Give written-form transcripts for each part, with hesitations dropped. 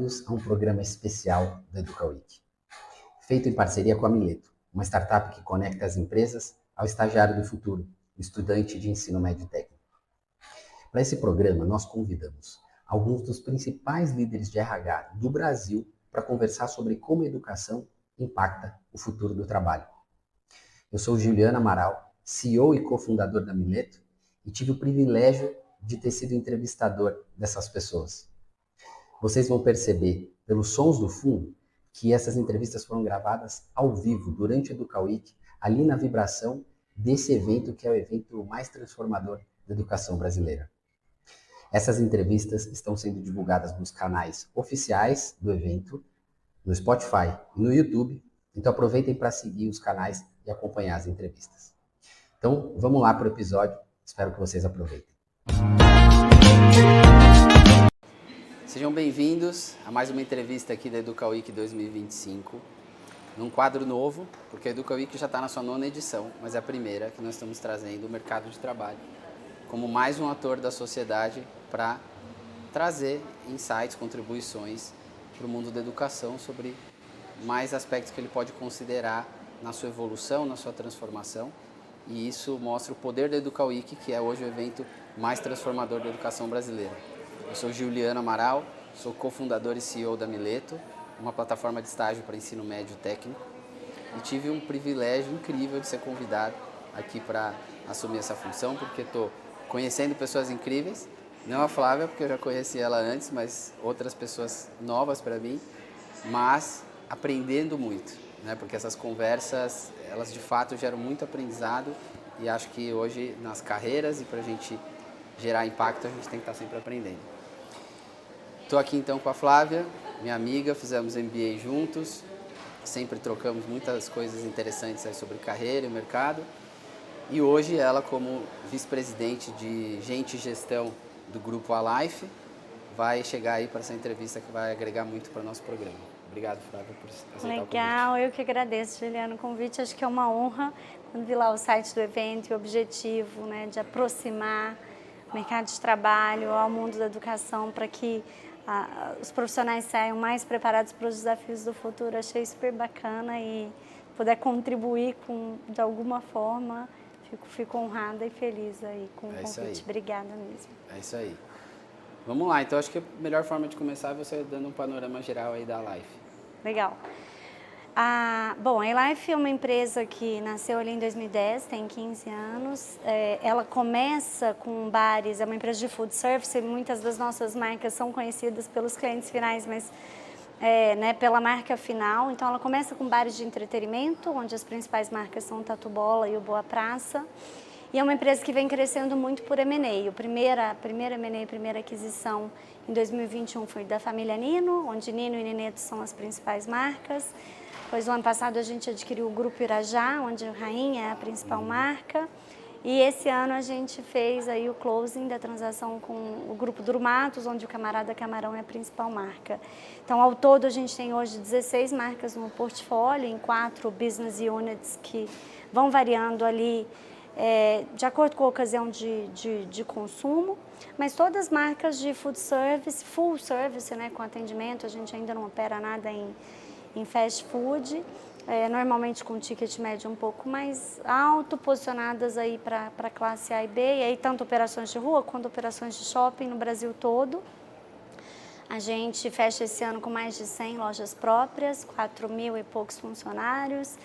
bem-vindos a um programa especial do Educa Week, feito em parceria com a Mileto, uma startup que conecta as empresas ao estagiário do futuro, o estudante de ensino médio técnico. Para esse programa, nós convidamos alguns dos principais líderes de RH do Brasil para conversar sobre como a educação impacta o futuro do trabalho. Eu sou Juliano Amaral, CEO e cofundador da Mileto, e tive o privilégio de ter sido entrevistador dessas pessoas. Vocês vão perceber, pelos sons do fundo, que essas entrevistas foram gravadas ao vivo, durante o Educa Week, ali na vibração desse evento que é o evento mais transformador da educação brasileira. Essas entrevistas estão sendo divulgadas nos canais oficiais do evento, no Spotify e no YouTube, então aproveitem para seguir os canais e acompanhar as entrevistas. Então, vamos lá para o episódio, espero que vocês aproveitem. Sejam bem-vindos a mais uma entrevista aqui da Educa Week 2025, num quadro novo, porque a Educa Week já está na sua 9ª edição, mas é a primeira que nós estamos trazendo o mercado de trabalho como mais um ator da sociedade para trazer insights, contribuições para o mundo da educação sobre mais aspectos que ele pode considerar na sua evolução, na sua transformação, e isso mostra o poder da Educa Week, que é hoje o evento mais transformador da educação brasileira. Eu sou Juliano Amaral, sou cofundador e CEO da Mileto, uma plataforma de estágio para ensino médio técnico, e tive um privilégio incrível de ser convidado aqui para assumir essa função, porque estou conhecendo pessoas incríveis, não a Flávia, porque eu já conheci ela antes, mas outras pessoas novas para mim, mas aprendendo muito, né? Porque essas conversas, elas de fato geram muito aprendizado, e acho que hoje nas carreiras e para a gente gerar impacto, a gente tem que estar sempre aprendendo. Estou aqui então com a Flávia, minha amiga, fizemos MBA juntos, sempre trocamos muitas coisas interessantes aí sobre carreira e mercado. E hoje ela, como vice-presidente de Gente e Gestão do Grupo Alife, vai chegar aí para essa entrevista que vai agregar muito para o nosso programa. Obrigado, Flávia, por aceitar o convite. Legal, eu que agradeço, Juliano, o convite. Acho que é uma honra quando vi lá o site do evento e o objetivo, né, de aproximar o mercado de trabalho ao mundo da educação para que os profissionais saiam mais preparados para os desafios do futuro. Achei super bacana e puder contribuir de alguma forma, fico honrada e feliz aí com o convite. Obrigada mesmo. É isso aí. Vamos lá, então acho que a melhor forma de começar é você dando um panorama geral aí da Alife. Legal. Bom, a Alife é uma empresa que nasceu ali em 2010, tem 15 anos. Ela começa com bares, é uma empresa de food service, muitas das nossas marcas são conhecidas pelos clientes finais, mas né, pela marca final. Então ela começa com bares de entretenimento, onde as principais marcas são o Tatu Bola e o Boa Praça. E é uma empresa que vem crescendo muito por M&A. A primeira M&A, a primeira aquisição em 2021 foi da família Nino, onde Nino e Neneto são as principais marcas. Depois, no ano passado, a gente adquiriu o Grupo Irajá, onde a Rainha é a principal marca. E esse ano a gente fez aí o closing da transação com o Grupo Drumatos, onde o Camarada Camarão é a principal marca. Então, ao todo, a gente tem hoje 16 marcas no portfólio, em 4 business units que vão variando ali de acordo com a ocasião de consumo, mas todas as marcas de food service, full service, né, com atendimento, a gente ainda não opera nada em fast food, normalmente com ticket médio um pouco mais alto, posicionadas aí para classe A e B, e aí tanto operações de rua quanto operações de shopping no Brasil todo. A gente fecha esse ano com mais de 100 lojas próprias, 4.000 e poucos funcionários,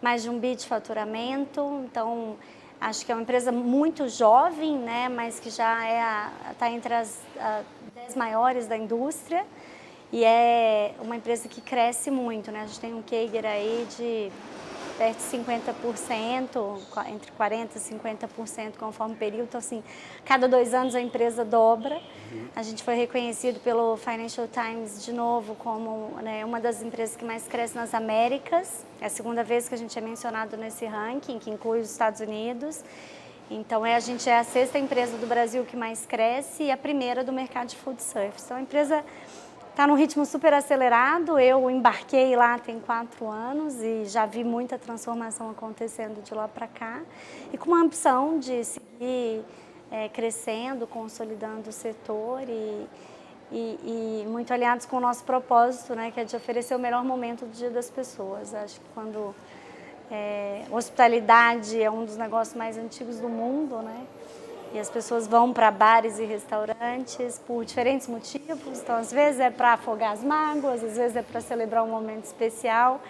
mais de 1 bi de faturamento, então acho que é uma empresa muito jovem, né, mas que já está entre as 10 maiores da indústria, e é uma empresa que cresce muito, né? A gente tem um CAGR aí de perto de 50%, entre 40% e 50% conforme o período. Então, assim, cada 2 anos a empresa dobra. A gente foi reconhecido pelo Financial Times de novo como, né, uma das empresas que mais cresce nas Américas. É a 2ª vez que a gente é mencionado nesse ranking, que inclui os Estados Unidos. Então, a gente é a 6ª empresa do Brasil que mais cresce e a primeira do mercado de food service. Então, a empresa está num ritmo super acelerado. Eu embarquei lá tem 4 anos e já vi muita transformação acontecendo de lá para cá. E com uma ambição de seguir crescendo, consolidando o setor e muito alinhados com o nosso propósito, né, que é de oferecer o melhor momento do dia das pessoas. Acho que quando hospitalidade é um dos negócios mais antigos do mundo, né? E as pessoas vão para bares e restaurantes por diferentes motivos. Então, às vezes é para afogar as mágoas, às vezes é para celebrar um momento especial.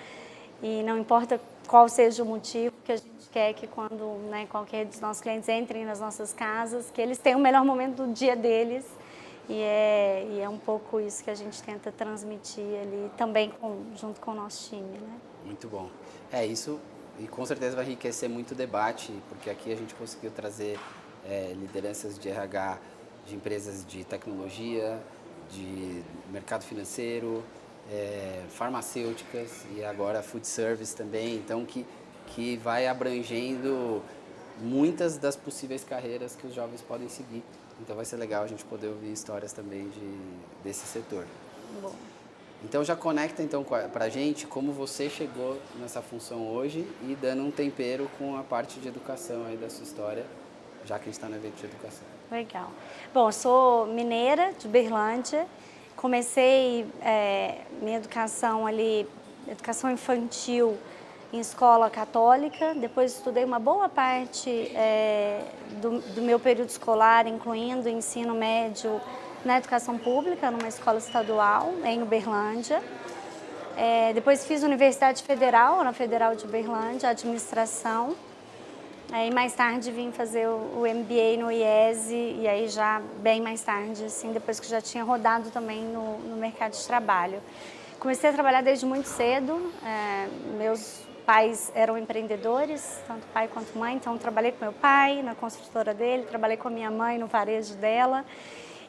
E não importa qual seja o motivo, que a gente quer que quando, né, qualquer dos nossos clientes entrem nas nossas casas, que eles tenham o melhor momento do dia deles. E é um pouco isso que a gente tenta transmitir ali também junto com o nosso time, né? Muito bom. Isso, e com certeza vai enriquecer muito o debate, porque aqui a gente conseguiu trazer lideranças de RH de empresas de tecnologia, de mercado financeiro, farmacêuticas e agora food service também, então que vai abrangendo muitas das possíveis carreiras que os jovens podem seguir. Então vai ser legal a gente poder ouvir histórias também desse setor. Bom. Então já conecta então pra gente como você chegou nessa função hoje e dando um tempero com a parte de educação aí da sua história, já que a gente está no evento de educação. Legal. Bom, eu sou mineira de Uberlândia, comecei minha educação ali, educação infantil em escola católica, depois estudei uma boa parte do meu período escolar, incluindo ensino médio na educação pública, numa escola estadual em Uberlândia. Depois fiz Universidade Federal, na Federal de Uberlândia, administração. Aí mais tarde vim fazer o MBA no IESE, e aí já bem mais tarde, assim, depois que já tinha rodado também no mercado de trabalho. Comecei a trabalhar desde muito cedo, meus pais eram empreendedores, tanto pai quanto mãe, então trabalhei com meu pai na construtora dele, trabalhei com a minha mãe no varejo dela.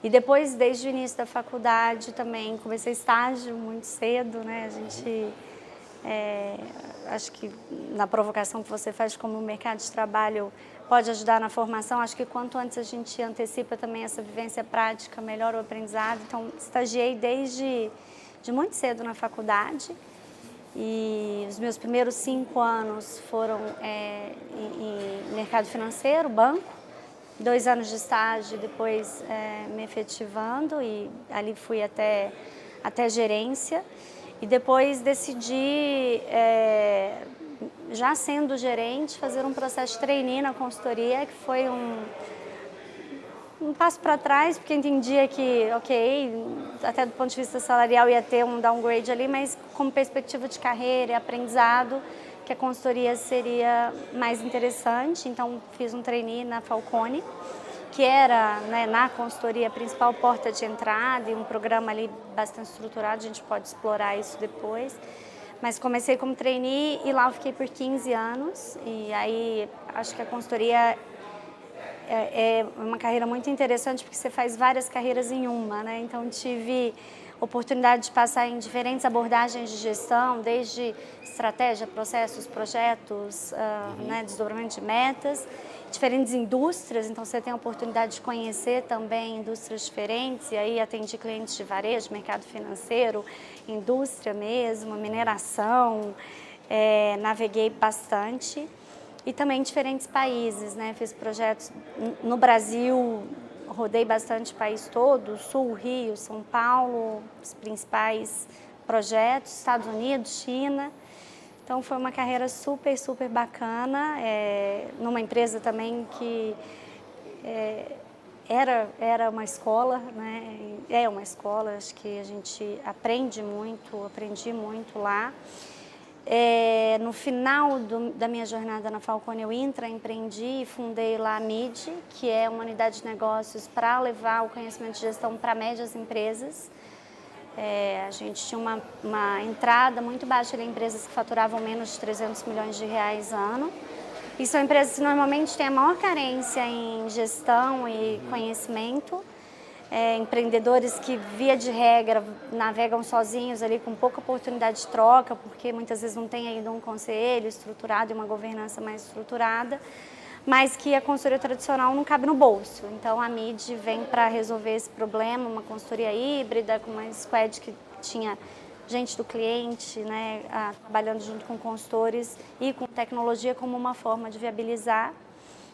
E depois, desde o início da faculdade, também comecei estágio muito cedo, né? A gente, acho que na provocação que você faz como o mercado de trabalho pode ajudar na formação, acho que quanto antes a gente antecipa também essa vivência prática, melhor o aprendizado. Então, estagiei desde muito cedo na faculdade. E os meus primeiros 5 anos foram em mercado financeiro, banco, 2 anos de estágio, depois me efetivando e ali fui até gerência. E depois decidi, já sendo gerente, fazer um processo de trainee na consultoria, que foi um passo para trás, porque entendia que, até do ponto de vista salarial ia ter um downgrade ali, mas como perspectiva de carreira e aprendizado, que a consultoria seria mais interessante. Então, fiz um trainee na Falcone, que era, né, na consultoria, a principal porta de entrada e um programa ali bastante estruturado, a gente pode explorar isso depois. Mas comecei como trainee e lá eu fiquei por 15 anos, e aí acho que a consultoria é uma carreira muito interessante porque você faz várias carreiras em uma, né? Então tive oportunidade de passar em diferentes abordagens de gestão, desde estratégia, processos, projetos, né, desdobramento de metas, diferentes indústrias, então você tem a oportunidade de conhecer também indústrias diferentes, e aí atendi clientes de varejo, mercado financeiro, indústria mesmo, mineração, naveguei bastante. E também em diferentes países, né? Fiz projetos no Brasil, rodei bastante o país todo, Sul, Rio, São Paulo, os principais projetos, Estados Unidos, China. Então foi uma carreira super, super bacana, numa empresa também que era uma escola, né? É uma escola, acho que a gente aprendi muito lá. No final da minha jornada na Falcone, eu intraempreendi e fundei lá a MID, que é uma unidade de negócios para levar o conhecimento de gestão para médias empresas. A gente tinha uma entrada muito baixa em empresas que faturavam menos de 300 milhões de reais ano. E são empresas que normalmente têm a maior carência em gestão e conhecimento. Empreendedores que, via de regra, navegam sozinhos ali com pouca oportunidade de troca, porque muitas vezes não tem ainda um conselho estruturado e uma governança mais estruturada, mas que a consultoria tradicional não cabe no bolso. Então a MID vem para resolver esse problema, uma consultoria híbrida, com uma squad que tinha gente do cliente, né, trabalhando junto com consultores e com tecnologia como uma forma de viabilizar.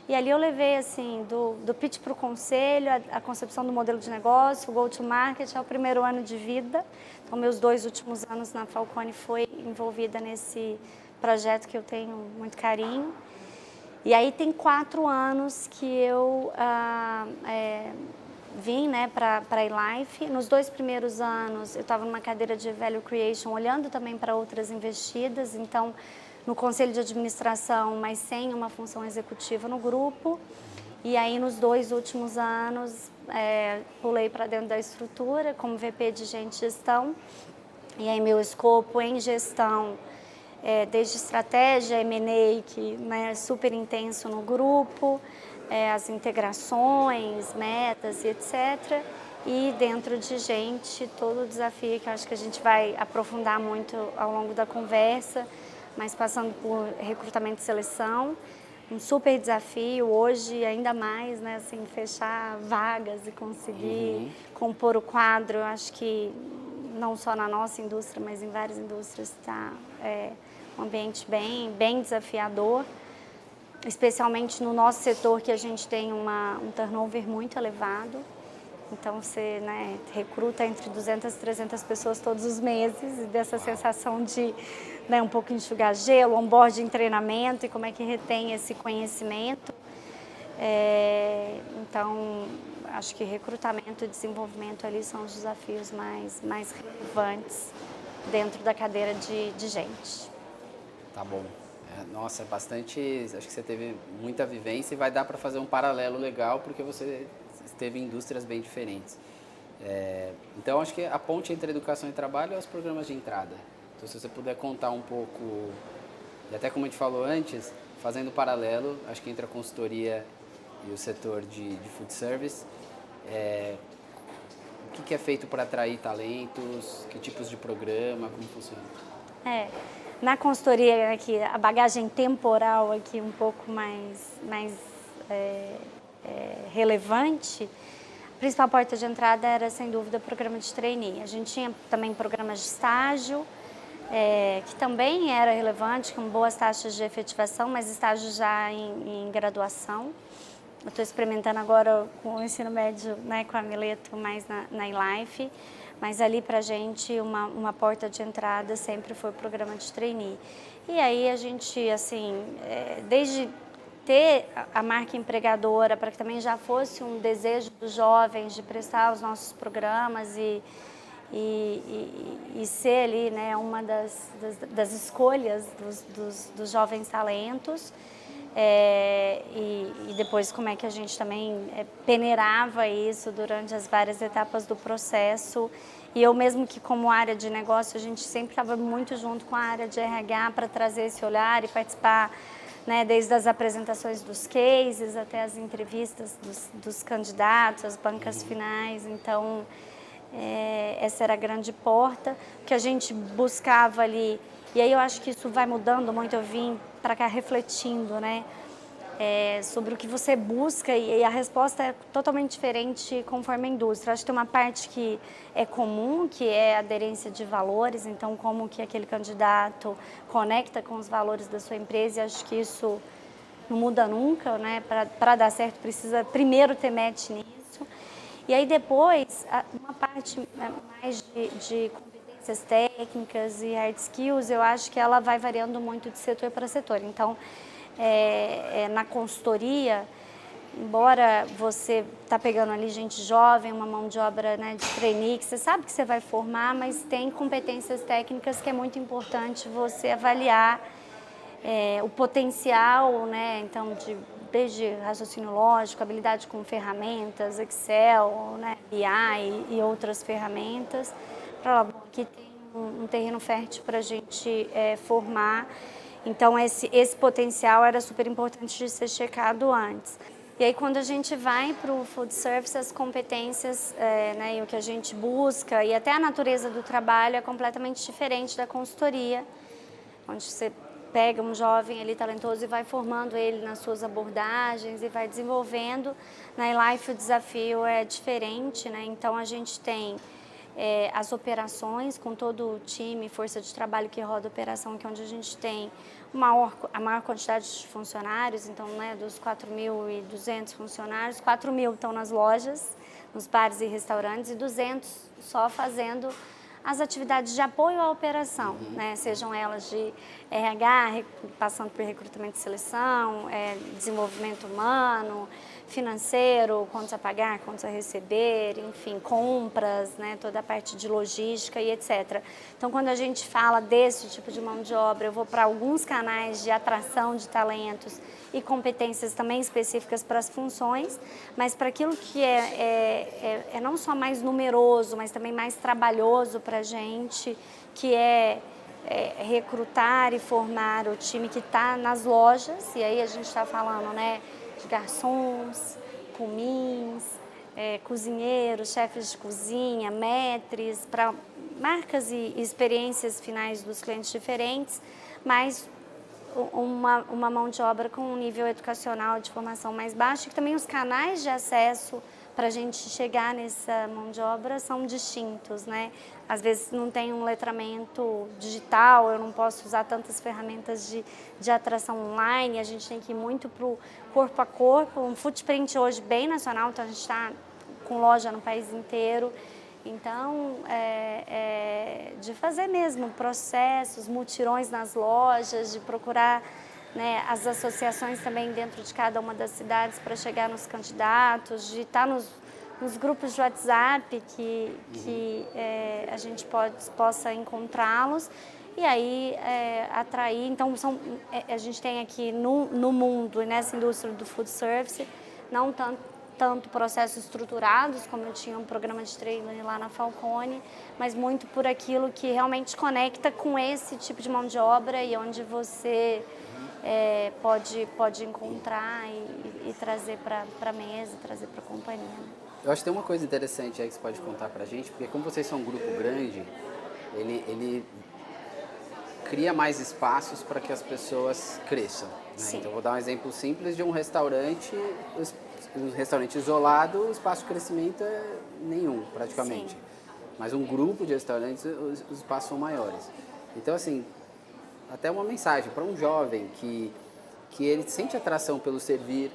E ali eu levei, assim, do pitch para o conselho, a concepção do modelo de negócio, o go-to-market, é o primeiro ano de vida. Então, meus 2 últimos anos na Falcone foi envolvida nesse projeto que eu tenho muito carinho. E aí tem 4 anos que eu vim, né, para a eLife. Nos 2 primeiros anos eu estava numa cadeira de Value Creation, olhando também para outras investidas, então no conselho de administração, mas sem uma função executiva no grupo. E aí nos 2 últimos anos pulei para dentro da estrutura como VP de Gente e Gestão. E aí meu escopo em gestão, desde estratégia, M&A, que, né, é super intenso no grupo, as integrações, metas e etc. E dentro de gente, todo o desafio que eu acho que a gente vai aprofundar muito ao longo da conversa, mas passando por recrutamento e seleção, um super desafio hoje, ainda mais, né, assim, fechar vagas e conseguir compor o quadro. Eu acho que não só na nossa indústria, mas em várias indústrias está um ambiente bem desafiador, especialmente no nosso setor, que a gente tem um turnover muito elevado. Então, você, né, recruta entre 200 e 300 pessoas todos os meses, e dessa sensação de, né, um pouco enxugar gelo, onboarding, treinamento e como é que retém esse conhecimento. Então, acho que recrutamento e desenvolvimento ali são os desafios mais relevantes dentro da cadeira de gente. Tá bom. Nossa, bastante. Acho que você teve muita vivência e vai dar para fazer um paralelo legal, porque você esteve em indústrias bem diferentes. Então, acho que a ponte entre educação e trabalho é os programas de entrada. Então, se você puder contar um pouco, e até como a gente falou antes, fazendo paralelo, acho que entre a consultoria e o setor de food service, o que é feito para atrair talentos, que tipos de programa, como funciona? Na consultoria, aqui, a bagagem temporal aqui um pouco mais relevante, a principal porta de entrada era, sem dúvida, o programa de trainee. A gente tinha também programas de estágio, que também era relevante, com boas taxas de efetivação, mas estágio já em graduação. Eu estou experimentando agora com o ensino médio, né, com a Mileto, mais na eLife. Mas ali para a gente uma porta de entrada sempre foi o programa de trainee. E aí a gente, assim, desde ter a marca empregadora, para que também já fosse um desejo dos jovens de prestar os nossos programas e ser ali, né, uma das escolhas dos jovens talentos. E depois como é que a gente também peneirava isso durante as várias etapas do processo. E eu mesmo que como área de negócio, a gente sempre estava muito junto com a área de RH para trazer esse olhar e participar, né, desde as apresentações dos cases até as entrevistas dos candidatos, as bancas finais. Então, essa era a grande porta que a gente buscava ali. E aí eu acho que isso vai mudando muito, eu vim para cá refletindo, né, sobre o que você busca, e a resposta é totalmente diferente conforme a indústria. Acho que tem uma parte que é comum, que é a aderência de valores, então como que aquele candidato conecta com os valores da sua empresa, e acho que isso não muda nunca, né, para dar certo precisa primeiro ter match nisso. E aí depois, uma parte mais de competências técnicas e hard skills, eu acho que ela vai variando muito de setor para setor. Então, na consultoria, embora você está pegando ali gente jovem, uma mão de obra, né, de trainee, que você sabe que você vai formar, mas tem competências técnicas que é muito importante você avaliar o potencial, né, então desde raciocínio lógico, habilidade com ferramentas, Excel, né, BI e outras ferramentas, para que tem um terreno fértil para a gente formar. Então, esse potencial era super importante de ser checado antes. E aí, quando a gente vai para o food service, as competências, né, e o que a gente busca, e até a natureza do trabalho é completamente diferente da consultoria, onde você pega um jovem ali talentoso e vai formando ele nas suas abordagens e vai desenvolvendo. Na eLife o desafio é diferente, né? Então a gente tem as operações, com todo o time, força de trabalho que roda a operação, que é onde a gente tem a maior quantidade de funcionários, então, né, dos 4.200 funcionários, 4.000 estão nas lojas, nos bares e restaurantes, e 200 só fazendo as atividades de apoio à operação, né, sejam elas de RH, passando por recrutamento e seleção, desenvolvimento humano, financeiro, contas a pagar, contas a receber, enfim, compras, né, toda a parte de logística e etc. Então, quando a gente fala desse tipo de mão de obra, eu vou para alguns canais de atração de talentos e competências também específicas para as funções, mas para aquilo que é não só mais numeroso, mas também mais trabalhoso para a gente, que é recrutar e formar o time que está nas lojas, e aí a gente está falando, né, de garçons, comins, cozinheiros, chefes de cozinha, maîtres, para marcas e experiências finais dos clientes diferentes, mas uma mão de obra com um nível educacional de formação mais baixo, e também os canais de acesso para a gente chegar nessa mão de obra são distintos, né? Às vezes não tem um letramento digital, eu não posso usar tantas ferramentas de atração online, a gente tem que ir muito para o corpo a corpo, um footprint hoje bem nacional, então a gente está com loja no país inteiro. Então, de fazer mesmo processos, mutirões nas lojas, de procurar, né, as associações também dentro de cada uma das cidades para chegar nos candidatos, de estar nos grupos de WhatsApp que a gente possa encontrá-los e aí atrair. Então, a gente tem aqui no mundo e nessa indústria do food service, não tanto processos estruturados, como eu tinha um programa de treino lá na Falcone, mas muito por aquilo que realmente conecta com esse tipo de mão de obra e onde você pode encontrar e trazer para a mesa, trazer para a companhia. Eu acho que tem uma coisa interessante aí que você pode contar pra gente, porque como vocês são um grupo grande, ele cria mais espaços para que as pessoas cresçam, né? Então, eu vou dar um exemplo simples de um restaurante isolado, o espaço de crescimento é nenhum, praticamente. Sim. Mas um grupo de restaurantes, os espaços são maiores. Então, assim, até uma mensagem para um jovem que ele sente atração pelo servir,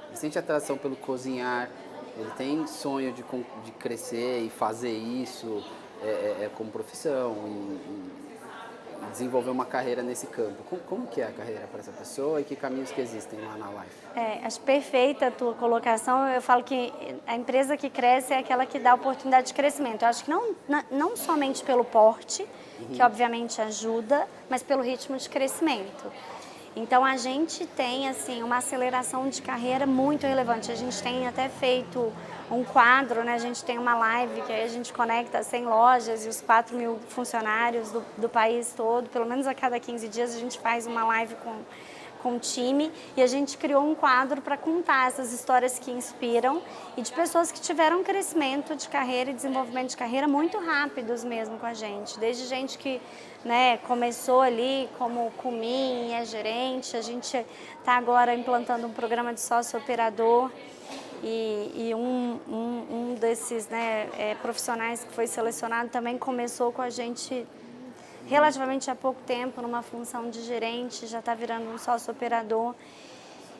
ele sente atração pelo cozinhar, ele tem sonho de crescer e fazer isso como profissão e desenvolver uma carreira nesse campo. Como que é a carreira para essa pessoa e que caminhos que existem lá na Life? Acho perfeita a tua colocação. Eu falo que a empresa que cresce é aquela que dá oportunidade de crescimento. Eu acho que não somente pelo porte, que obviamente ajuda, mas pelo ritmo de crescimento. Então, a gente tem assim uma aceleração de carreira muito relevante. A gente tem até feito um quadro, né? A gente tem uma live que aí a gente conecta 100 lojas e os 4.000 funcionários do país todo. Pelo menos a cada 15 dias a gente faz uma live com o time e a gente criou um quadro para contar essas histórias que inspiram e de pessoas que tiveram crescimento de carreira e desenvolvimento de carreira muito rápidos mesmo com a gente. Desde gente que, né, começou ali como cumim, é gerente, a gente está agora implantando um programa de sócio operador e um desses, né, profissionais que foi selecionado também começou com a gente relativamente há pouco tempo, numa função de gerente, já está virando um sócio operador.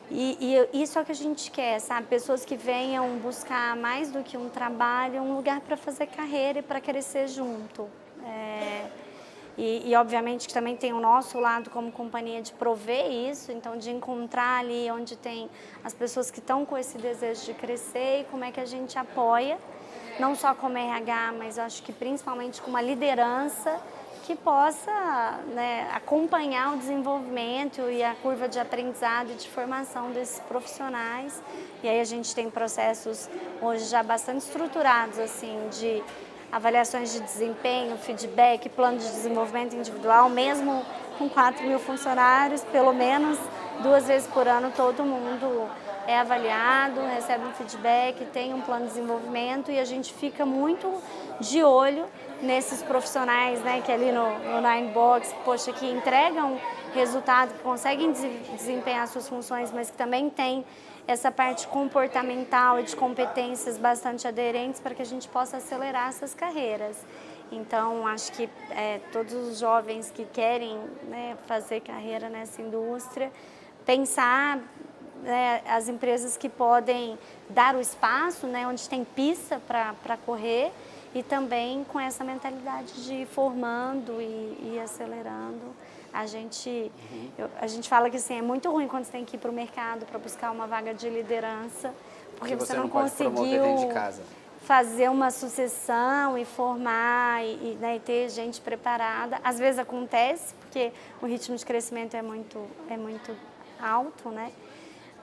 E isso é o que a gente quer, sabe? Pessoas que venham buscar mais do que um trabalho, um lugar para fazer carreira e para crescer junto. E obviamente que também tem o nosso lado como companhia de prover isso, então de encontrar ali onde tem as pessoas que estão com esse desejo de crescer e como é que a gente apoia, não só como RH, mas eu acho que principalmente com uma liderança que possa, né, acompanhar o desenvolvimento e a curva de aprendizado e de formação desses profissionais. E aí a gente tem processos hoje já bastante estruturados, assim, de avaliações de desempenho, feedback, plano de desenvolvimento individual, mesmo com 4.000 funcionários, pelo menos 2 vezes por ano todo mundo é avaliado, recebe um feedback, tem um plano de desenvolvimento e a gente fica muito de olho nesses profissionais, né, que ali no Nine Box, poxa, que entregam resultado, que conseguem desempenhar suas funções, mas que também têm essa parte comportamental e de competências bastante aderentes para que a gente possa acelerar essas carreiras. Então, acho que todos os jovens que querem, né, fazer carreira nessa indústria, pensar, né, as empresas que podem dar o espaço, né, onde tem pista para correr, e também com essa mentalidade de ir formando e acelerando. A gente fala que assim, é muito ruim quando você tem que ir para o mercado para buscar uma vaga de liderança, porque você não conseguiu fazer uma sucessão e formar né, e ter gente preparada. Às vezes acontece, porque o ritmo de crescimento é muito alto, né?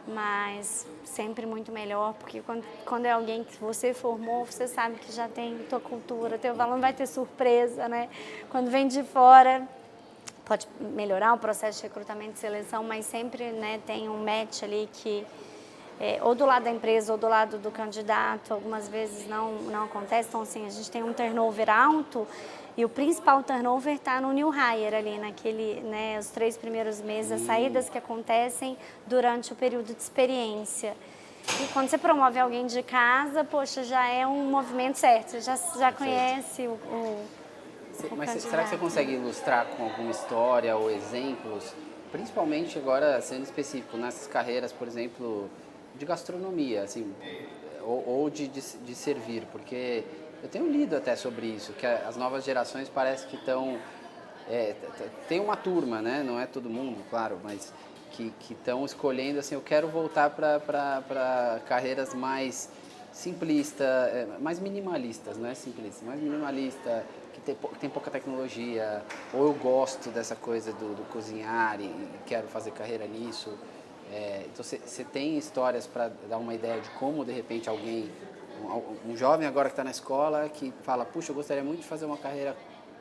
Mas sempre muito melhor, porque quando é alguém que você formou, você sabe que já tem tua cultura, teu valor, não vai ter surpresa, né? Quando vem de fora, pode melhorar o processo de recrutamento e seleção, mas sempre, né, tem um match ali que ou do lado da empresa ou do lado do candidato, algumas vezes não acontece. Então, assim, a gente tem um turnover alto e o principal turnover está no new hire ali, naquele, né, os 3 primeiros meses, as saídas que acontecem durante o período de experiência. E quando você promove alguém de casa, poxa, já é um movimento certo, você já conhece o Mas candidato. será que você consegue ilustrar com alguma história ou exemplos, principalmente agora sendo específico, nessas carreiras, por exemplo, de gastronomia, assim, ou de servir, porque eu tenho lido até sobre isso, que as novas gerações parece que estão... tem uma turma, né? Não é todo mundo, claro, mas que estão escolhendo, assim, eu quero voltar para carreiras mais simplistas, mais minimalistas, não é simplista, mais minimalista, que tem pouca tecnologia, ou eu gosto dessa coisa do cozinhar e quero fazer carreira nisso. Então, você tem histórias para dar uma ideia de como, de repente, alguém, um jovem agora que está na escola, que fala, puxa, eu gostaria muito de fazer uma carreira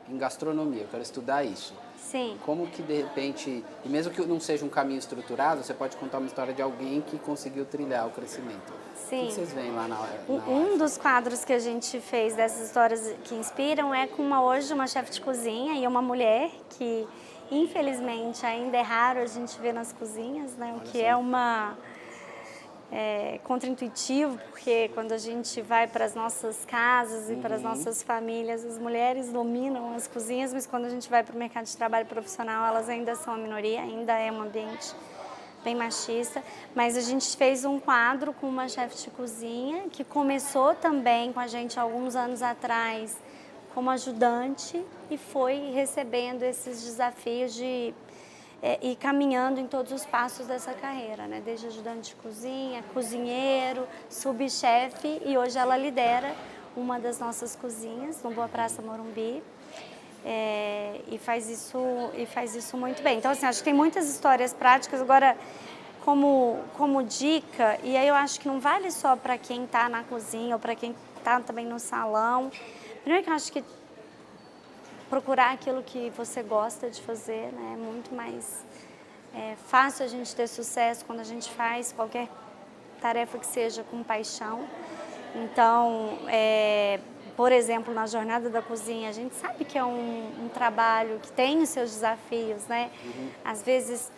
em gastronomia, eu quero estudar isso. Sim. Como que, de repente, e mesmo que não seja um caminho estruturado, você pode contar uma história de alguém que conseguiu trilhar o crescimento. Sim. O que vocês veem lá na hora? Um dos quadros que a gente fez dessas histórias que inspiram é com hoje uma chefe de cozinha e uma mulher que, infelizmente, ainda é raro a gente ver nas cozinhas, né? O que é contraintuitivo, porque quando a gente vai para as nossas casas e para as nossas famílias, as mulheres dominam as cozinhas, mas quando a gente vai para o mercado de trabalho profissional, elas ainda são a minoria, ainda é um ambiente bem machista. Mas a gente fez um quadro com uma chefe de cozinha que começou também com a gente há alguns anos atrás como ajudante e foi recebendo esses desafios de ir caminhando em todos os passos dessa carreira, né? Desde ajudante de cozinha, cozinheiro, subchefe, e hoje ela lidera uma das nossas cozinhas no Boa Praça Morumbi, e faz isso muito bem. Então, assim, acho que tem muitas histórias práticas. Agora, como dica, e aí eu acho que não vale só para quem está na cozinha ou para quem está também no salão. Primeiro que eu acho que procurar aquilo que você gosta de fazer, né? É muito mais fácil a gente ter sucesso quando a gente faz qualquer tarefa que seja com paixão. Então, por exemplo, na jornada da cozinha, a gente sabe que é um trabalho que tem os seus desafios, né? Às vezes,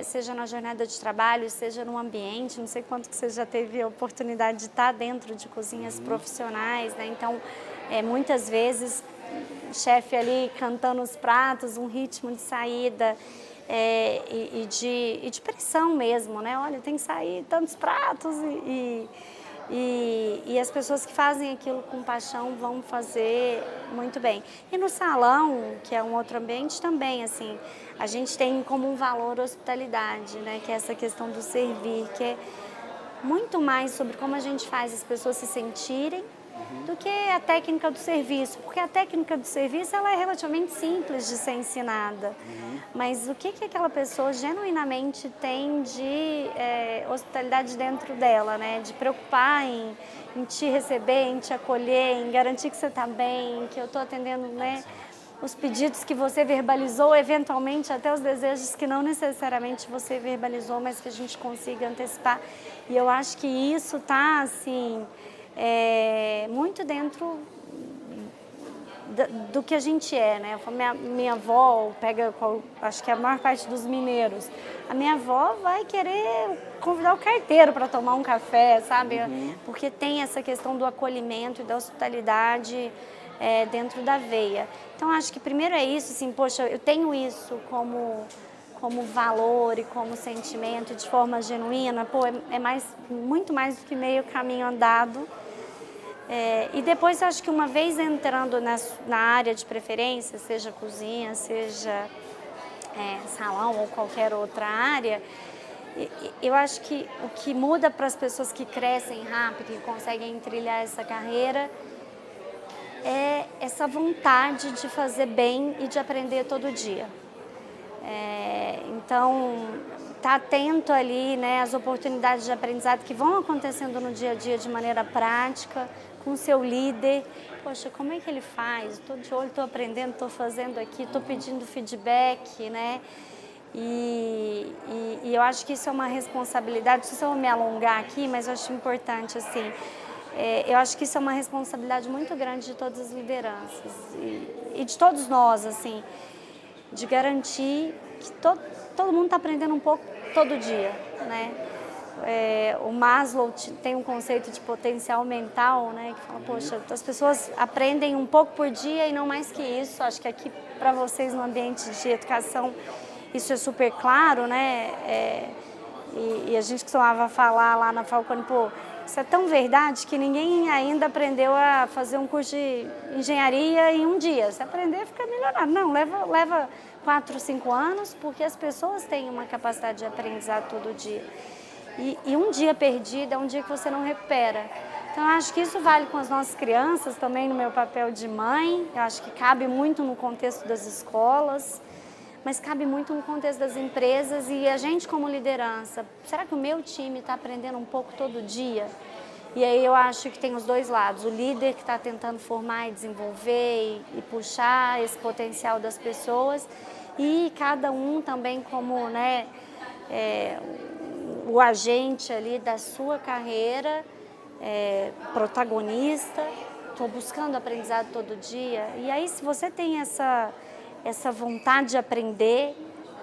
seja na jornada de trabalho, seja no ambiente, não sei quanto que você já teve a oportunidade de estar dentro de cozinhas profissionais, né? Então, muitas vezes, o chefe ali cantando os pratos, um ritmo de saída e de pressão mesmo, né? Olha, tem que sair tantos pratos e as pessoas que fazem aquilo com paixão vão fazer muito bem. E no salão, que é um outro ambiente também, assim, a gente tem como um valor a hospitalidade, né? Que é essa questão do servir, que é muito mais sobre como a gente faz as pessoas se sentirem do que a técnica do serviço, porque a técnica do serviço ela é relativamente simples de ser ensinada, mas o que aquela pessoa genuinamente tem de hospitalidade dentro dela, né? De preocupar em te receber, em te acolher, em garantir que você está bem, que eu estou atendendo, né, os pedidos que você verbalizou, eventualmente até os desejos que não necessariamente você verbalizou, mas que a gente consiga antecipar. E eu acho que isso está, assim, muito dentro do que a gente é, né? Minha avó acho que a maior parte dos mineiros, a minha avó vai querer convidar o carteiro para tomar um café, sabe? Porque tem essa questão do acolhimento e da hospitalidade dentro da veia. Então, acho que primeiro é isso, assim, poxa, eu tenho isso como valor e como sentimento de forma genuína, pô, muito mais do que meio caminho andado. E depois, eu acho que uma vez entrando na área de preferência, seja cozinha, seja salão ou qualquer outra área, eu acho que o que muda para as pessoas que crescem rápido e conseguem trilhar essa carreira é essa vontade de fazer bem e de aprender todo dia. Então, tá atento ali, né, às oportunidades de aprendizado que vão acontecendo no dia a dia de maneira prática, com o seu líder. Poxa, como é que ele faz? Estou de olho, estou aprendendo, estou fazendo aqui, estou pedindo feedback, né? E eu acho que isso é uma responsabilidade, não sei se eu vou me alongar aqui, mas eu acho importante, assim, eu acho que isso é uma responsabilidade muito grande de todas as lideranças e de todos nós, assim, de garantir que todo mundo está aprendendo um pouco todo dia, né? O Maslow tem um conceito de potencial mental, né? Que fala, poxa, as pessoas aprendem um pouco por dia e não mais que isso. Acho que aqui para vocês no ambiente de educação isso é super claro, né? E a gente costumava falar lá na Falcone, pô, isso é tão verdade que ninguém ainda aprendeu a fazer um curso de engenharia em um dia. Se aprender, fica melhorado. Não, leva 4, 5 anos, porque as pessoas têm uma capacidade de aprendizado todo dia. E um dia perdido é um dia que você não recupera. Então, eu acho que isso vale com as nossas crianças, também no meu papel de mãe. Eu acho que cabe muito no contexto das escolas, mas cabe muito no contexto das empresas e a gente como liderança. Será que o meu time está aprendendo um pouco todo dia? E aí eu acho que tem os dois lados. O líder que está tentando formar e desenvolver e puxar esse potencial das pessoas e cada um também como, né, o agente ali da sua carreira, protagonista. Estou buscando aprendizado todo dia. E aí, se você tem essa vontade de aprender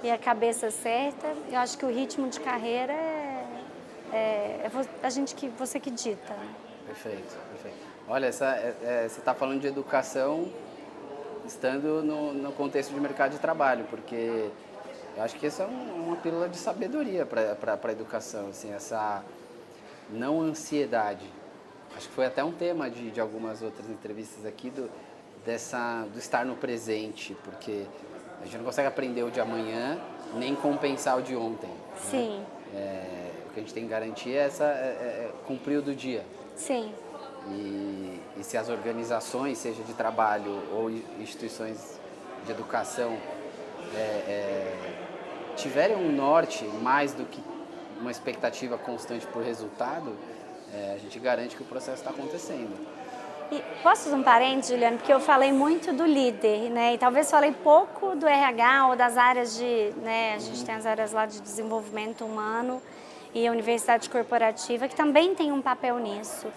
e a cabeça certa, eu acho que o ritmo de carreira você que dita. Perfeito, perfeito. Olha, você está falando de educação estando no contexto de mercado de trabalho, porque eu acho que essa é uma pílula de sabedoria para a educação, assim, essa não ansiedade. Acho que foi até um tema de algumas outras entrevistas aqui do estar no presente, porque a gente não consegue aprender o de amanhã nem compensar o de ontem. Sim. Né? O que a gente tem que garantir é cumprir o do dia. Sim. E se as organizações, seja de trabalho ou instituições de educação, tiverem um norte mais do que uma expectativa constante por resultado, a gente garante que o processo está acontecendo. E posso fazer um parênteses, Juliana? Porque eu falei muito do líder, né? E talvez falei pouco do RH ou das áreas né? A gente tem as áreas lá de desenvolvimento humano e a universidade corporativa, que também tem um papel nisso.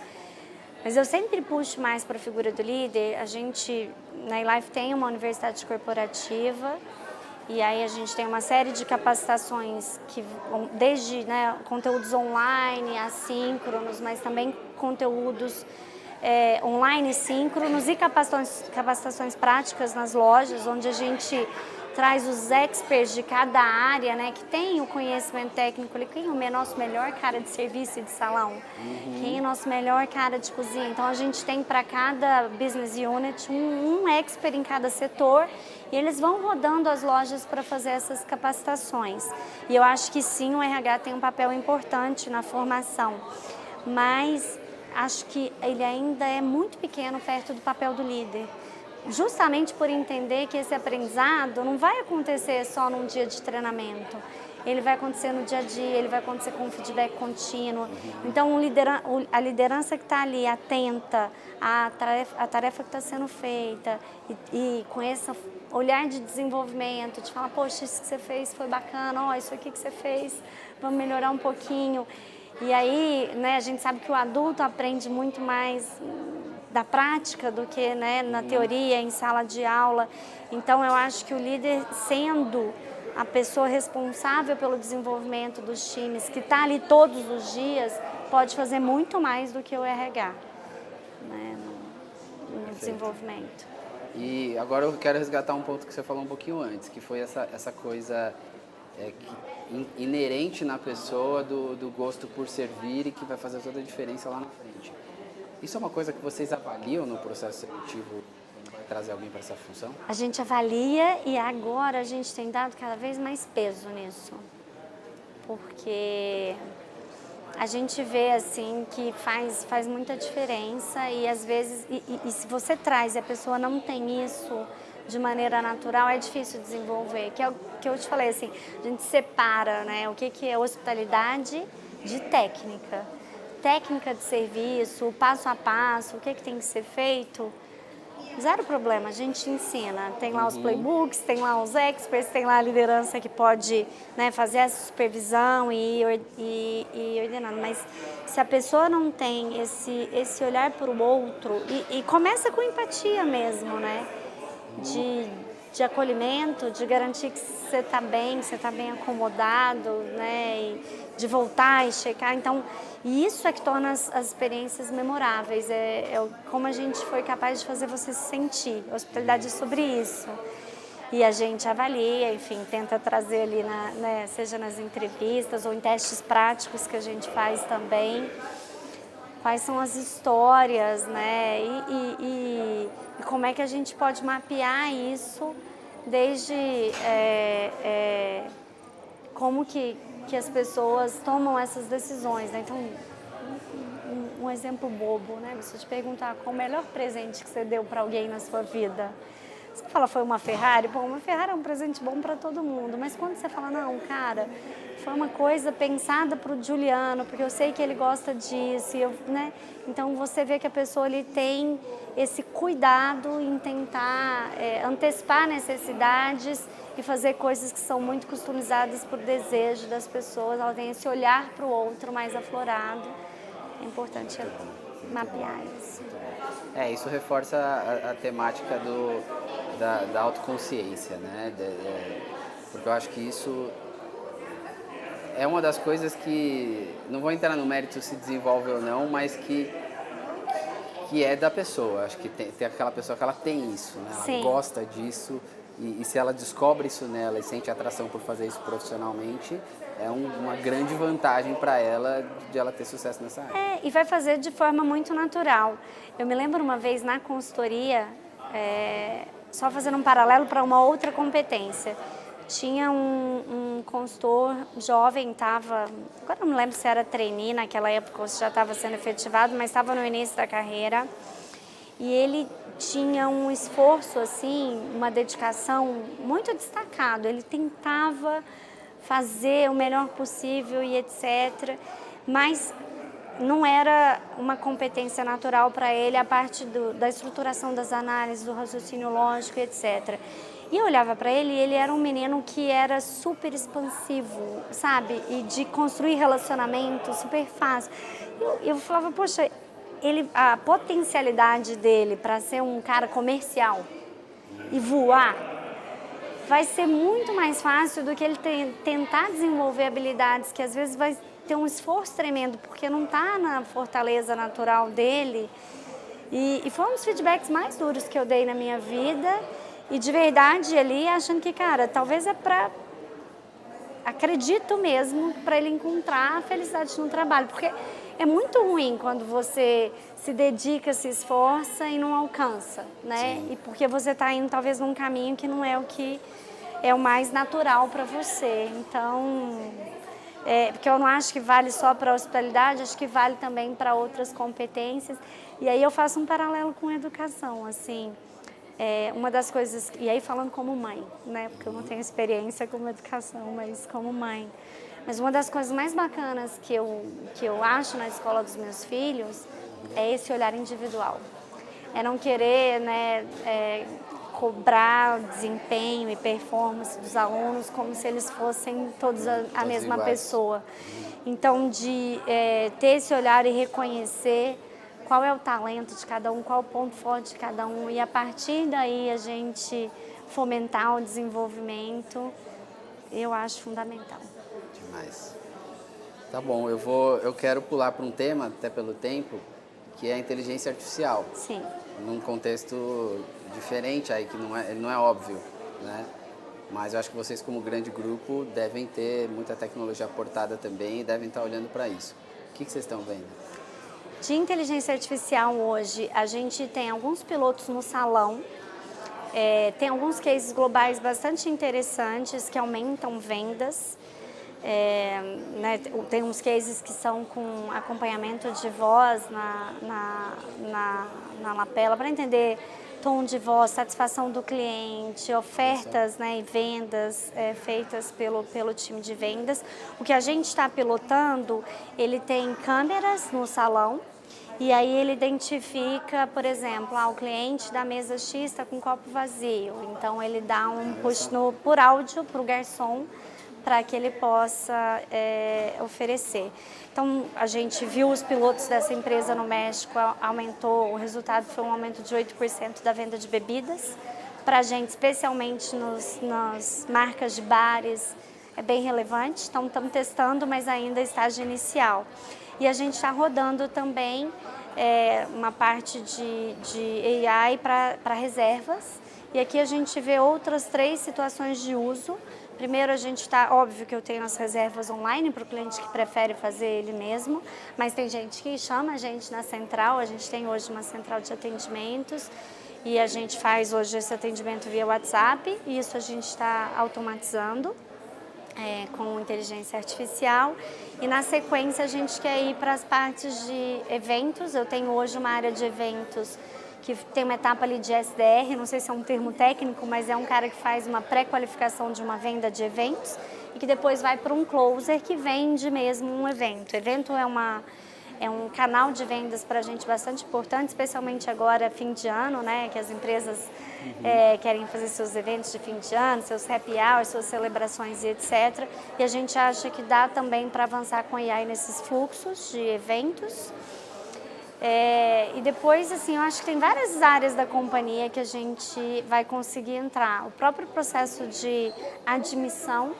Mas eu sempre puxo mais para a figura do líder. A gente, na eLife, tem uma universidade corporativa e aí a gente tem uma série de capacitações que desde, né, conteúdos online, assíncronos, mas também conteúdos online síncronos e capacitações práticas nas lojas, onde a gente traz os experts de cada área, né, que tem o conhecimento técnico, quem é o nosso melhor cara de serviço e de salão, quem é o nosso melhor cara de cozinha. Então a gente tem para cada business unit um expert em cada setor e eles vão rodando as lojas para fazer essas capacitações. E eu acho que sim, o RH tem um papel importante na formação, mas acho que ele ainda é muito pequeno perto do papel do líder. Justamente por entender que esse aprendizado não vai acontecer só num dia de treinamento. Ele vai acontecer no dia a dia, ele vai acontecer com feedback contínuo. Então, a liderança que está ali atenta à tarefa que está sendo feita e com esse olhar de desenvolvimento, de falar, poxa, isso que você fez foi bacana, ó, isso aqui que você fez, vamos melhorar um pouquinho. E aí, né, a gente sabe que o adulto aprende muito mais da prática do que, né, na teoria, em sala de aula. Então, eu acho que o líder, sendo a pessoa responsável pelo desenvolvimento dos times, que está ali todos os dias, pode fazer muito mais do que o RH, né, no desenvolvimento. E agora eu quero resgatar um ponto que você falou um pouquinho antes, que foi essa coisa inerente na pessoa do gosto por servir e que vai fazer toda a diferença lá na frente. Isso é uma coisa que vocês avaliam no processo seletivo quando vai trazer alguém para essa função? A gente avalia e agora a gente tem dado cada vez mais peso nisso, porque a gente vê assim que faz muita diferença e às vezes, e se você traz e a pessoa não tem isso de maneira natural, é difícil desenvolver, que é o que eu te falei, assim, a gente separa, né, o que é hospitalidade de técnica. Técnica de serviço, passo a passo, o que tem que ser feito, zero problema, a gente ensina. Tem lá os playbooks, tem lá os experts, tem lá a liderança que pode, né, fazer essa supervisão e ordenando. Mas se a pessoa não tem esse olhar para o outro, e começa com empatia mesmo, né? De acolhimento, de garantir que você está bem acomodado, né? E de voltar e checar. Então, isso é que torna as experiências memoráveis. Como a gente foi capaz de fazer você se sentir. A hospitalidade é sobre isso. E a gente avalia, enfim, tenta trazer ali, né, seja nas entrevistas ou em testes práticos que a gente faz também, quais são as histórias, né, e como é que a gente pode mapear isso desde como que as pessoas tomam essas decisões, né? Então, um exemplo bobo, né? Você te perguntar qual o melhor presente que você deu para alguém na sua vida. Você fala, foi uma Ferrari? Bom, uma Ferrari é um presente bom para todo mundo, mas quando você fala, não, cara, foi uma coisa pensada para o Juliano, porque eu sei que ele gosta disso, né? Então você vê que a pessoa ali tem esse cuidado em tentar antecipar necessidades e fazer coisas que são muito customizadas por desejo das pessoas. Ela tem esse olhar para o outro mais aflorado. É importante mapear isso. Isso reforça a temática da autoconsciência, né? Porque eu acho que isso é uma das coisas que, não vou entrar no mérito se desenvolve ou não, mas que é da pessoa. Acho que tem aquela pessoa que ela tem isso, né? Ela gosta disso e se ela descobre isso nela e sente atração por fazer isso profissionalmente, é uma grande vantagem para ela de ela ter sucesso nessa área. E vai fazer de forma muito natural. Eu me lembro uma vez na consultoria, só fazendo um paralelo para uma outra competência. Tinha um consultor jovem, agora não me lembro se era trainee naquela época ou se já estava sendo efetivado, mas estava no início da carreira. E ele tinha um esforço, assim, uma dedicação muito destacado. Ele tentava fazer o melhor possível e etc. Mas não era uma competência natural para ele a parte da estruturação das análises, do raciocínio lógico, etc. E eu olhava para ele e ele era um menino que era super expansivo, sabe? E de construir relacionamento super fácil. Eu falava, poxa, a potencialidade dele para ser um cara comercial e voar vai ser muito mais fácil do que ele tentar desenvolver habilidades que às vezes vai ter um esforço tremendo porque não está na fortaleza natural dele. E foi um dos feedbacks mais duros que eu dei na minha vida e de verdade ali achando que, cara, talvez acredito mesmo para ele encontrar a felicidade no trabalho, porque é muito ruim quando você se dedica, se esforça e não alcança, né? Sim. E porque você está indo talvez num caminho que não é o que é o mais natural para você. Então, porque eu não acho que vale só para a hospitalidade, acho que vale também para outras competências. E aí eu faço um paralelo com a educação, assim. Uma das coisas, e aí falando como mãe, né? Porque eu não tenho experiência com educação, mas como mãe. Mas uma das coisas mais bacanas que eu acho na escola dos meus filhos é esse olhar individual. É não querer, né, cobrar desempenho e performance dos alunos como se eles fossem todos a mesma pessoa. Então, de ter esse olhar e reconhecer qual é o talento de cada um, qual o ponto forte de cada um, e a partir daí a gente fomentar o desenvolvimento, eu acho fundamental. Demais. Tá bom, eu quero pular para um tema, até pelo tempo, que é a inteligência artificial. Sim. Num contexto diferente aí, que ele não é óbvio, né? Mas eu acho que vocês, como grande grupo, devem ter muita tecnologia aportada também e devem estar olhando para isso. O que vocês estão vendo? De inteligência artificial hoje, a gente tem alguns pilotos no salão, tem alguns cases globais bastante interessantes que aumentam vendas. Né, tem uns cases que são com acompanhamento de voz na lapela para entender tom de voz, satisfação do cliente, ofertas, né, e vendas feitas pelo time de vendas. O que a gente está pilotando, ele tem câmeras no salão e aí ele identifica, por exemplo, o cliente da mesa X está com um copo vazio, então ele dá um push por áudio para o garçom para que ele possa oferecer. Então, a gente viu os pilotos dessa empresa no México, o resultado foi um aumento de 8% da venda de bebidas. Para a gente, especialmente nas marcas de bares, é bem relevante. Então, estamos testando, mas ainda estágio inicial. E a gente está rodando também uma parte de AI para reservas. E aqui a gente vê outras 3 situações de uso. Primeiro, a gente está, óbvio que eu tenho as reservas online para o cliente que prefere fazer ele mesmo, mas tem gente que chama a gente na central, a gente tem hoje uma central de atendimentos e a gente faz hoje esse atendimento via WhatsApp, e isso a gente está automatizando com inteligência artificial. E na sequência a gente quer ir para as partes de eventos. Eu tenho hoje uma área de eventos que tem uma etapa ali de SDR, não sei se é um termo técnico, mas é um cara que faz uma pré-qualificação de uma venda de eventos e que depois vai para um closer que vende mesmo um evento. O evento é um canal de vendas para a gente bastante importante, especialmente agora, fim de ano, né, que as empresas querem fazer seus eventos de fim de ano, seus happy hours, suas celebrações e etc. E a gente acha que dá também para avançar com AI nesses fluxos de eventos. E depois, assim, eu acho que tem várias áreas da companhia que a gente vai conseguir entrar. O próprio processo de admissão,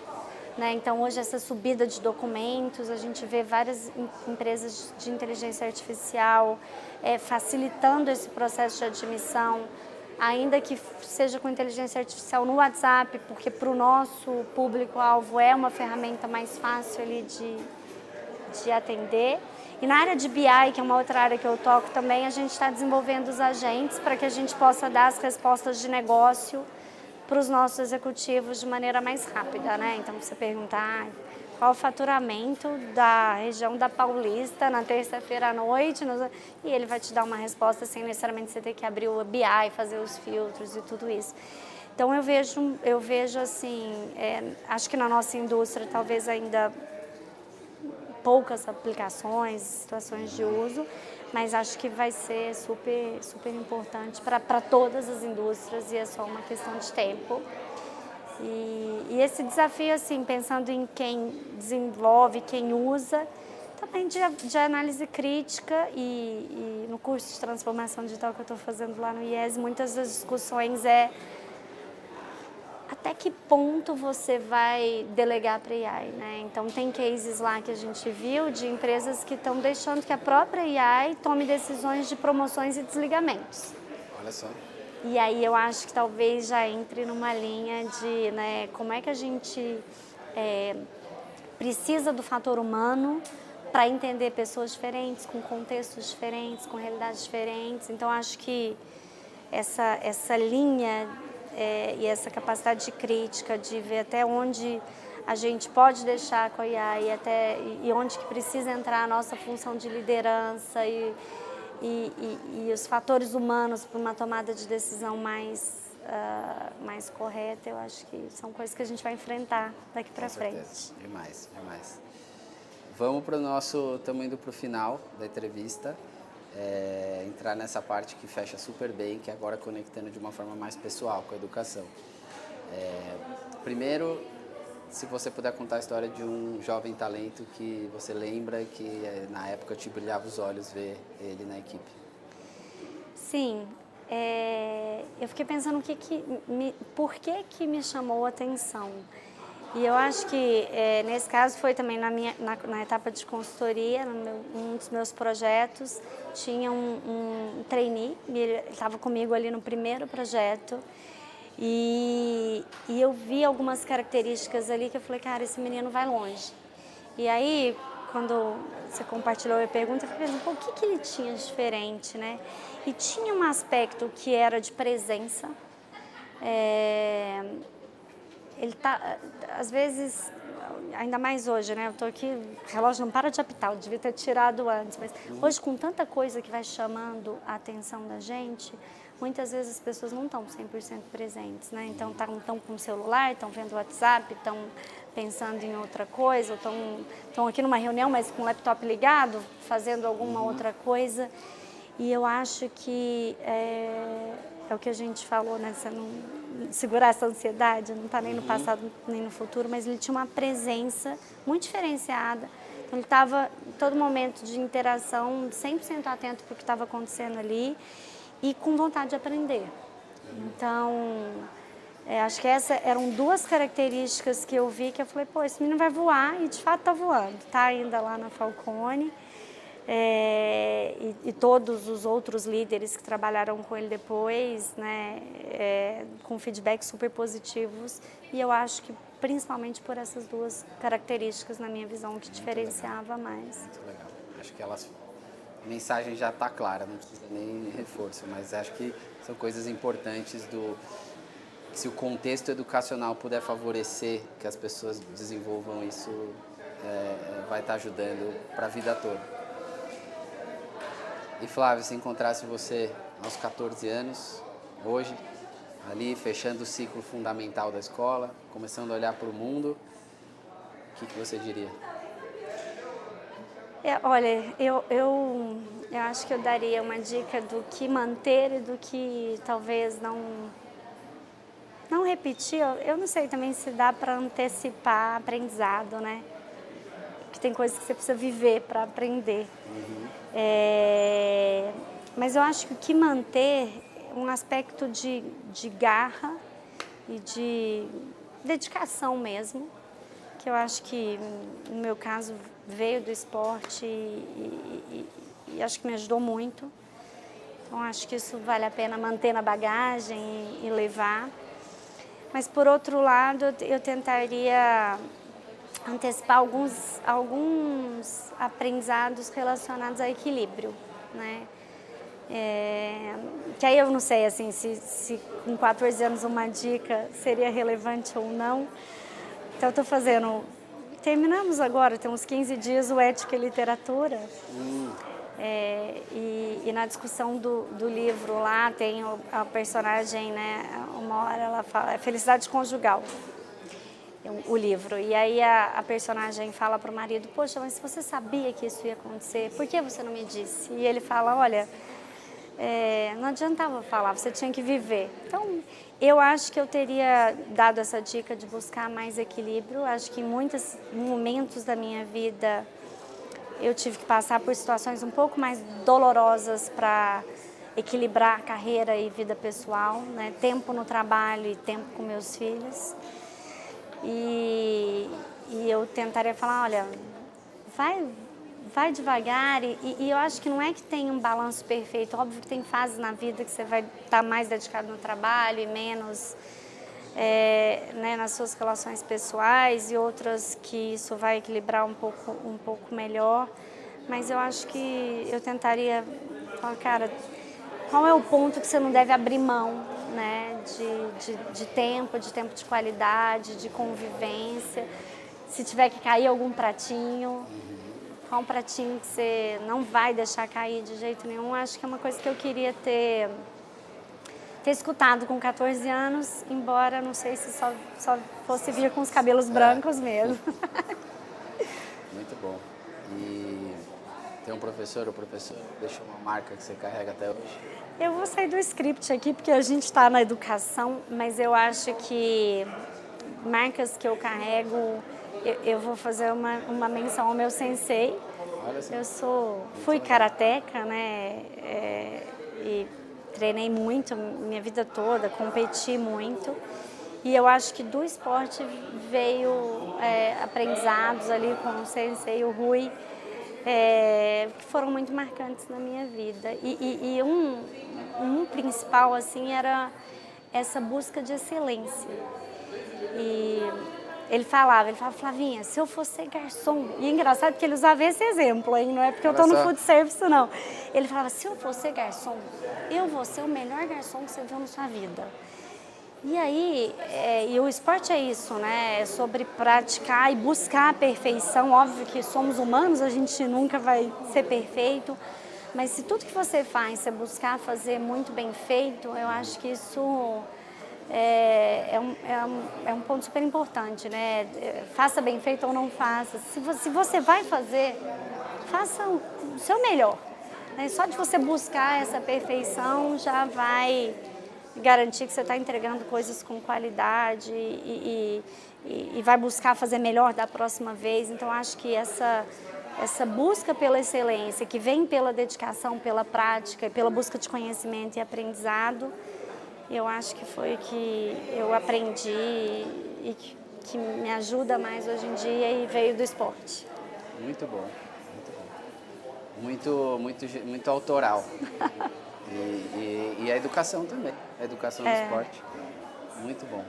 né? Então, hoje, essa subida de documentos, a gente vê várias empresas de inteligência artificial facilitando esse processo de admissão, ainda que seja com inteligência artificial no WhatsApp, porque para o nosso público-alvo é uma ferramenta mais fácil ali de atender. E na área de BI, que é uma outra área que eu toco também, a gente está desenvolvendo os agentes para que a gente possa dar as respostas de negócio para os nossos executivos de maneira mais rápida, né? Então, você perguntar qual o faturamento da região da Paulista na terça-feira à noite, e ele vai te dar uma resposta sem necessariamente você ter que abrir o BI, fazer os filtros e tudo isso. Então, eu vejo assim, acho que na nossa indústria talvez ainda poucas aplicações, situações de uso, mas acho que vai ser super, super importante para todas as indústrias e é só uma questão de tempo. E esse desafio, assim, pensando em quem desenvolve, quem usa, também de análise crítica e no curso de transformação digital que eu estou fazendo lá no IES, muitas das discussões até que ponto você vai delegar para AI, né? Então, tem cases lá que a gente viu de empresas que estão deixando que a própria AI tome decisões de promoções e desligamentos. Olha só. E aí eu acho que talvez já entre numa linha de, né, como é que a gente precisa do fator humano para entender pessoas diferentes, com contextos diferentes, com realidades diferentes. Então, acho que essa linha e essa capacidade de crítica, de ver até onde a gente pode deixar com a IA e onde que precisa entrar a nossa função de liderança e os fatores humanos para uma tomada de decisão mais correta, eu acho que são coisas que a gente vai enfrentar daqui para frente. Demais, demais. Vamos para o nosso, estamos indo para o final da entrevista. Entrar nessa parte que fecha super bem, que é agora conectando de uma forma mais pessoal com a educação. Primeiro, se você puder contar a história de um jovem talento que você lembra e que na época te brilhava os olhos ver ele na equipe. Sim, eu fiquei pensando por que me chamou a atenção. E eu acho que nesse caso foi também na etapa de consultoria, um dos meus projetos, tinha um trainee, ele estava comigo ali no primeiro projeto, e eu vi algumas características ali que eu falei, cara, esse menino vai longe. E aí, quando você compartilhou a pergunta, eu fiquei pensando, pô, o que ele tinha de diferente, né? E tinha um aspecto que era de presença, ele tá, às vezes, ainda mais hoje, né? Eu tô aqui, o relógio não para de apitar, eu devia ter tirado antes, mas hoje com tanta coisa que vai chamando a atenção da gente, muitas vezes as pessoas não estão 100% presentes, né? Então estão com o celular, estão vendo o WhatsApp, estão pensando em outra coisa, estão aqui numa reunião, mas com o laptop ligado, fazendo alguma outra coisa. E eu acho que é o que a gente falou, né? Você não segurar essa ansiedade, não está nem no passado nem no futuro, mas ele tinha uma presença muito diferenciada. Então, ele estava em todo momento de interação, 100% atento para o que estava acontecendo ali e com vontade de aprender. Então, acho que essas eram duas características que eu vi que eu falei, pô, esse menino vai voar e de fato está voando. Está ainda lá na Falcone. E todos os outros líderes que trabalharam com ele depois, né, com feedbacks super positivos, e eu acho que principalmente por essas duas características, na minha visão, que diferenciava mais. Muito legal. Acho que a mensagem já está clara, não precisa nem reforço, mas acho que são coisas importantes se o contexto educacional puder favorecer que as pessoas desenvolvam isso, vai estar ajudando para a vida toda. E Flávio, se encontrasse você aos 14 anos, hoje, ali fechando o ciclo fundamental da escola, começando a olhar para o mundo, o que você diria? Olha, eu acho que eu daria uma dica do que manter e do que talvez não repetir. Eu não sei também se dá para antecipar aprendizado, né? Porque tem coisas que você precisa viver para aprender. Mas eu acho que o que manter é um aspecto de garra e de dedicação mesmo, que eu acho que, no meu caso, veio do esporte e acho que me ajudou muito. Então, acho que isso vale a pena manter na bagagem e levar. Mas, por outro lado, eu tentaria antecipar alguns aprendizados relacionados a equilíbrio, né? Que aí eu não sei assim, se com 14 anos uma dica seria relevante ou não. Então eu estou terminamos agora, tem uns 15 dias, o Ética e Literatura. E na discussão do livro lá tem a personagem, né, uma hora ela fala, felicidade conjugal. O livro. E aí a personagem fala para o marido, poxa, mas se você sabia que isso ia acontecer, por que você não me disse? E ele fala, olha, não adiantava falar, você tinha que viver. Então, eu acho que eu teria dado essa dica de buscar mais equilíbrio. Acho que em muitos momentos da minha vida eu tive que passar por situações um pouco mais dolorosas para equilibrar carreira e vida pessoal, né? Tempo no trabalho e tempo com meus filhos. E eu tentaria falar, olha, vai devagar e eu acho que não é que tem um balanço perfeito. Óbvio que tem fases na vida que você vai estar mais dedicado no trabalho e menos né, nas suas relações pessoais e outras que isso vai equilibrar um pouco melhor. Mas eu acho que eu tentaria falar, cara, qual é o ponto que você não deve abrir mão, né, de tempo de qualidade, de convivência. Se tiver que cair algum pratinho, qual um pratinho que você não vai deixar cair de jeito nenhum. Acho que é uma coisa que eu queria ter escutado com 14 anos, embora não sei se só fosse vir com os cabelos brancos mesmo. Muito bom. E tem um professor ou professora que deixou uma marca que você carrega até hoje? Eu vou sair do script aqui, porque a gente está na educação, mas eu acho que marcas que eu carrego, eu vou fazer uma menção ao meu sensei. Olha só. Fui karateca, né? E treinei muito minha vida toda, competi muito. E eu acho que do esporte veio aprendizados ali com o sensei, o Rui, que foram muito marcantes na minha vida. E um principal, assim, era essa busca de excelência. E ele falava, Flavinha, se eu fosse garçom... E é engraçado que ele usava esse exemplo, hein? Não é porque eu estou no food service, não. Ele falava, se eu fosse garçom, eu vou ser o melhor garçom que você viu na sua vida. E aí, e o esporte é isso, né? É sobre praticar e buscar a perfeição. Óbvio que somos humanos, a gente nunca vai ser perfeito. Mas se tudo que você faz, você buscar fazer muito bem feito, eu acho que isso é um ponto super importante, né? Faça bem feito ou não faça. Se você vai fazer, faça o seu melhor. Né? Só de você buscar essa perfeição já vai garantir que você está entregando coisas com qualidade e vai buscar fazer melhor da próxima vez. Então, acho que essa busca pela excelência, que vem pela dedicação, pela prática, pela busca de conhecimento e aprendizado, eu acho que foi o que eu aprendi e que me ajuda mais hoje em dia e veio do esporte. Muito bom, muito bom. Muito autoral. E a educação também, a educação do esporte. Muito bom.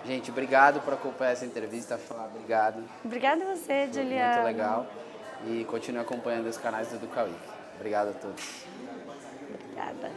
Gente, obrigado por acompanhar essa entrevista, Flá, obrigado. Obrigada a você, Juliana. Muito legal. E continue acompanhando os canais do Educa Week. Obrigado a todos. Obrigada.